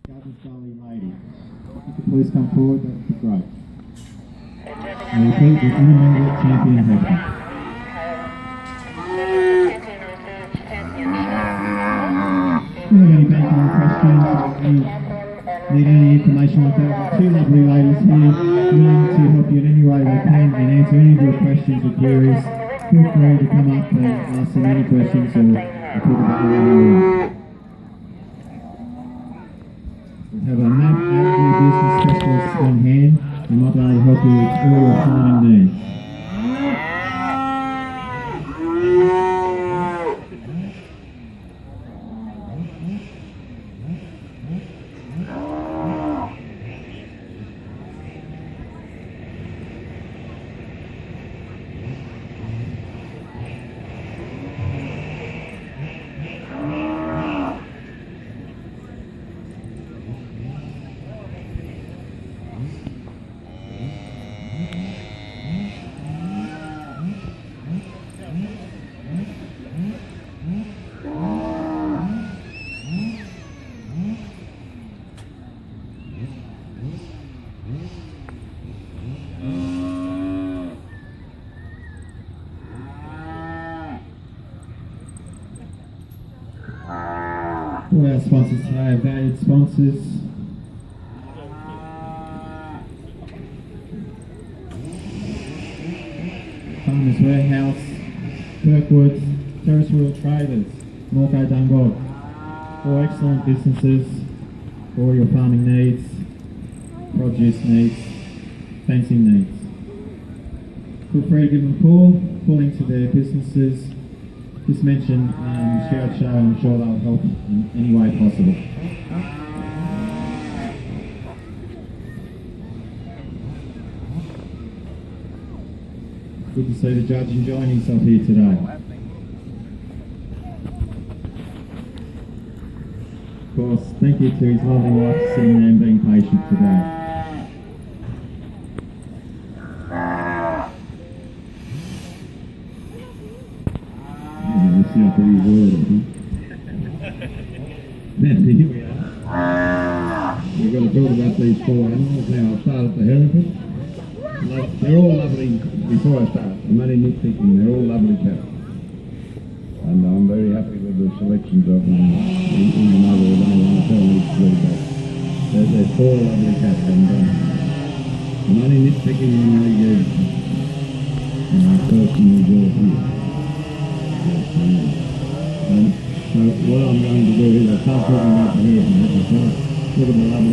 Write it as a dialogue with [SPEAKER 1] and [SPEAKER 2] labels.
[SPEAKER 1] Gardens Valley lady. If you could please come forward, that would be great. And repeat the intermediate champion Heifer. Do you have any background questions or need any information like that? Two lovely ladies here willing to help you in any way they can and answer any of your questions or queries. Feel free to come up and ask them any questions or talk about whatever you want. We have a map agri-business specialist on hand who might be able to help you with all your farming needs. All our sponsors today are valued sponsors. Farmers Warehouse, Kirkwoods, Terrestrial Traders, Morco Dungog. All excellent businesses for all your farming needs, produce needs, fencing needs. Feel free to give them a call into their businesses. Just mention Stroud Show and I'm sure they'll help in any way possible. Good to see the judge enjoying himself here today. Of course, thank you to his lovely wife sitting there and being patient today. See how pretty word, here we are. We've got to talk about these four animals now. I'll start at the Hereford. They're all lovely. Before I start, I'm only nitpicking, they're all lovely cats. And I'm very happy with the selections of them, even though they don't want to tell me to leave that. They're four lovely cats, and I'm only nitpicking when they get first in the job here. So what I'm going to do is I'll start talking about the hair, look at the lovely